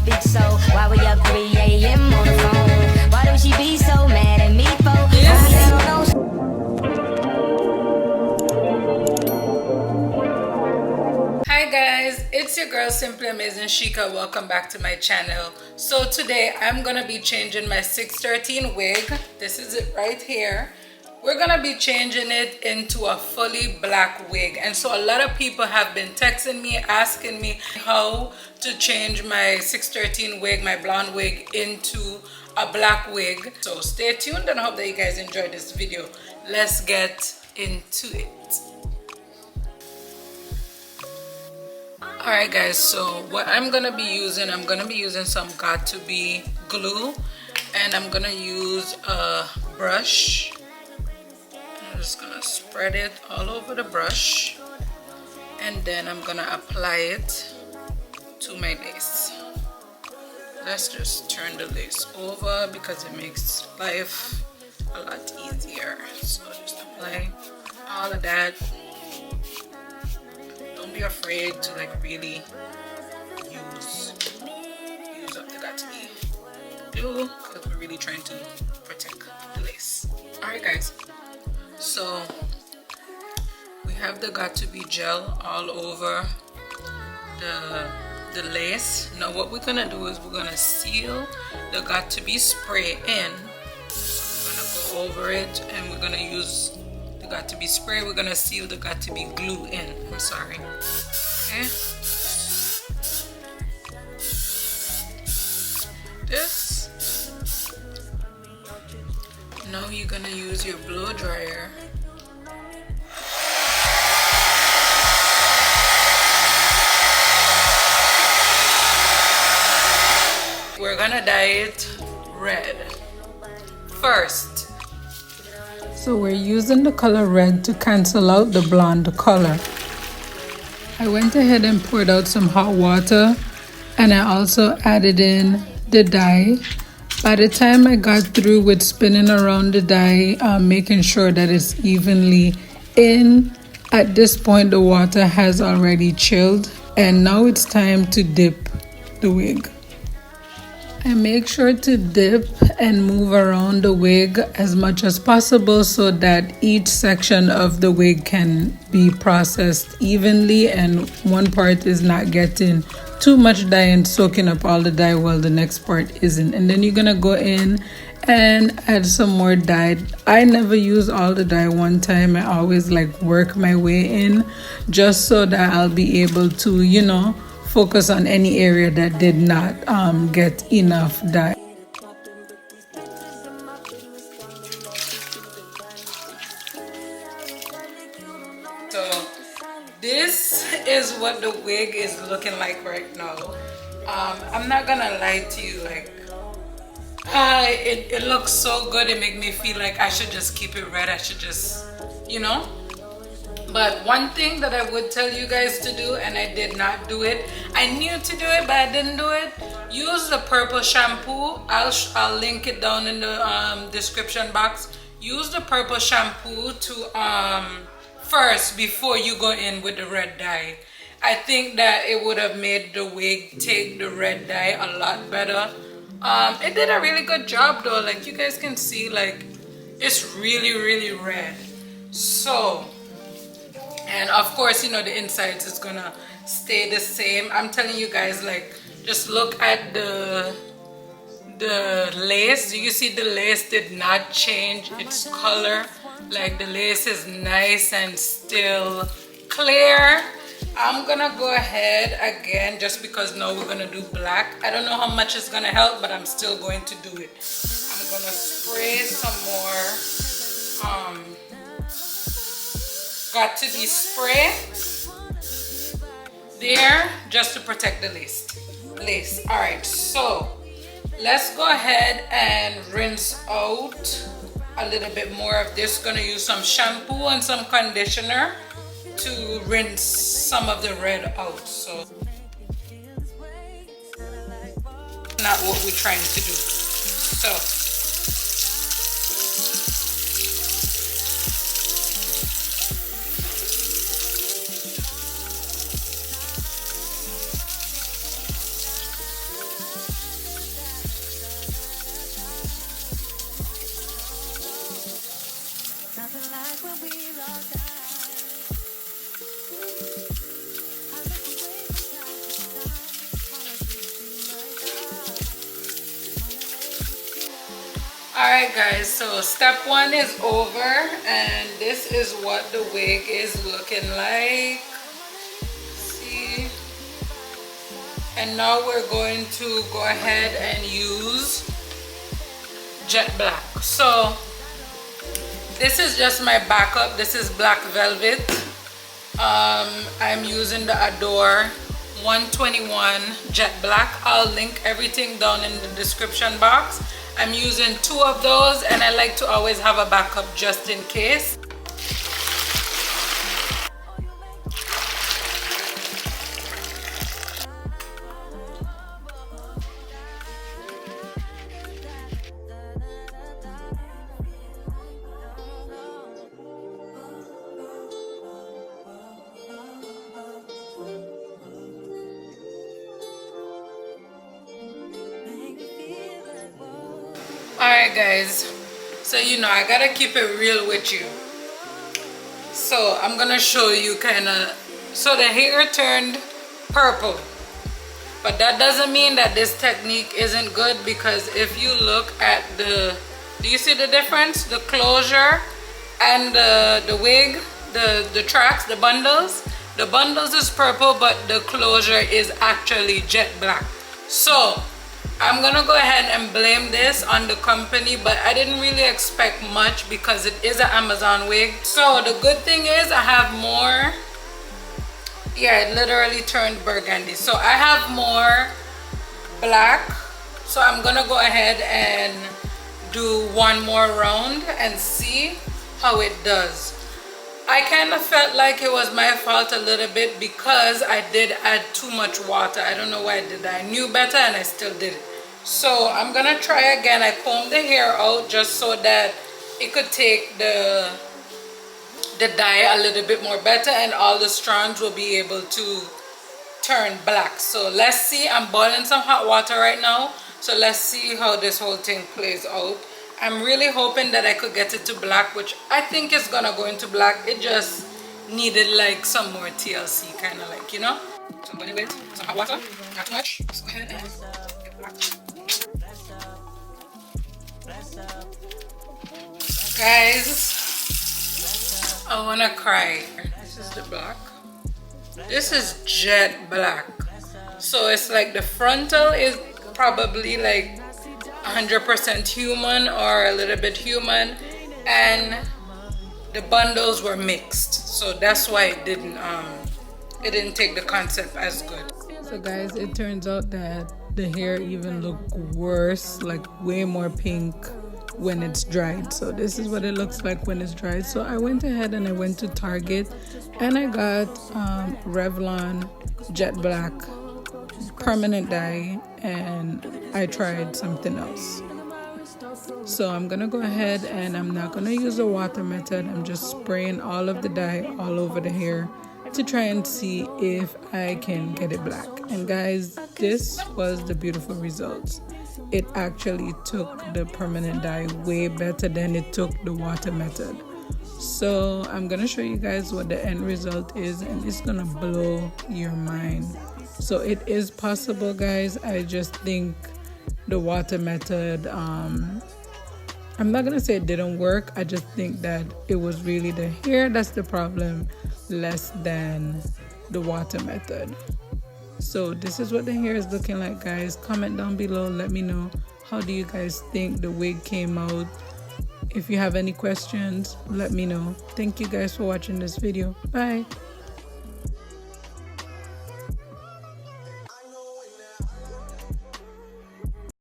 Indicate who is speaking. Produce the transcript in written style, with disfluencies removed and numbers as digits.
Speaker 1: speak so? Why we up 3 a.m. on the phone? Why do she be so mad at me for?
Speaker 2: Hi guys, it's your girl Simply Amazing Sheka. Welcome back to my channel. So today I'm gonna be changing my 613 wig. This is it right here. We're gonna be changing it into a fully black wig, and so a lot of people have been texting me asking me how to change my 613 wig, my blonde wig, into a black wig. So stay tuned and I hope that you guys enjoyed this video. Let's get into it. Alright guys, so what I'm gonna be using some Got2b glue, and I'm gonna use a brush. I'm just gonna spread it all over the brush, and then I'm gonna apply it to my lace. Let's just turn the lace over because it makes life a lot easier. So just apply all of that. Don't be afraid to like really use up the Got2b glue because we're really trying to protect the lace. Alright guys, so we have the Got2b gel all over the lace. Now what we're gonna do is we're gonna seal the Got2b spray in. We're gonna go over it and we're gonna use the Got2b spray. We're gonna seal the Got2b glue in. I'm sorry. Okay. This. Now you're gonna use your blow dryer. We're gonna dye it red first. So we're using the color red to cancel out the blonde color. I went ahead and poured out some hot water, and I also added in the dye. By the time I got through with spinning around the dye, making sure that it's evenly in, at this point the water has already chilled, and now it's time to dip the wig. I make sure to dip and move around the wig as much as possible so that each section of the wig can be processed evenly and one part is not getting too much dye and soaking up all the dye while the next part isn't. And then you're gonna go in and add some more dye. I never use all the dye one time. I always like work my way in just so that I'll be able to, you know, focus on any area that did not get enough dye. So this is what the wig is looking like right now. I'm not gonna lie to you, like it looks so good. It makes me feel like I should just keep it red. I should just, you know. But one thing that I would tell you guys to do, and I did not do it. I knew to do it, but I didn't do it. Use the purple shampoo. I'll link it down in the description box. Use the purple shampoo to first before you go in with the red dye. I think that it would have made the wig take the red dye a lot better. It did a really good job though. Like you guys can see, like it's really red. So. And of course, you know, the insides is gonna stay the same. I'm telling you guys, like, just look at the lace. Do you see the lace did not change its color? Like the lace is nice and still clear. I'm gonna go ahead again just because now we're gonna do black. I don't know how much it's gonna help, but I'm still going to do it. I'm gonna spray some more Got2b spray there just to protect the lace. All right, so let's go ahead and rinse out a little bit more of this. Gonna use some shampoo and some conditioner to rinse some of the red out. So not what we're trying to do. So Alright guys, so step 1 is over, and this is what the wig is looking like. See? And now we're going to go ahead and use jet black. So this is just my backup. This is black velvet. I'm using the Adore 121 jet black. I'll link everything down in the description box. I'm using 2 of those, and I like to always have a backup just in case. Alright guys, so you know I gotta keep it real with you. So I'm gonna show you kinda, so the hair turned purple, but that doesn't mean that this technique isn't good, because if you look at the, do you see the difference? The closure and the wig, the tracks, the bundles is purple, but the closure is actually jet black. So I'm gonna go ahead and blame this on the company, but I didn't really expect much because it is an Amazon wig. So the good thing is I have more. Yeah, it literally turned burgundy. So I have more black. So I'm gonna go ahead and do one more round and see how it does. I kind of felt like it was my fault a little bit because I did add too much water. I don't know why I did that. I knew better and I still did it. So I'm gonna try again. I combed the hair out just so that it could take the dye a little bit more better, and all the strands will be able to turn black. So let's see. I'm boiling some hot water right now. So let's see how this whole thing plays out. I'm really hoping that I could get it to black, which I think is gonna go into black. It just needed like some more TLC, kind of like, you know. So I'm gonna wait some hot water, not too much. Let's go ahead and get black. Guys, I wanna cry. This is the black. This is jet black. So it's like the frontal is probably like 100% human or a little bit human, and the bundles were mixed, so that's why it didn't take the concept as good. So guys, it turns out that the hair even looked worse, like way more pink when it's dried. So this is what it looks like when it's dried. So I went ahead and I went to Target and I got Revlon jet black permanent dye, and I tried something else. So I'm gonna go ahead and I'm not gonna use the water method. I'm just spraying all of the dye all over the hair to try and see if I can get it black. And guys, this was the beautiful results. It actually took the permanent dye way better than it took the water method. So I'm gonna show you guys what the end result is, and it's gonna blow your mind. So it is possible, guys. I just think the water method, I'm not gonna say it didn't work. I just think that it was really the hair that's the problem, less than the water method. So this is what the hair is looking like, guys. Comment down below, let me know, how do you guys think the wig came out? If you have any questions, let me know. Thank you guys for watching this video. Bye.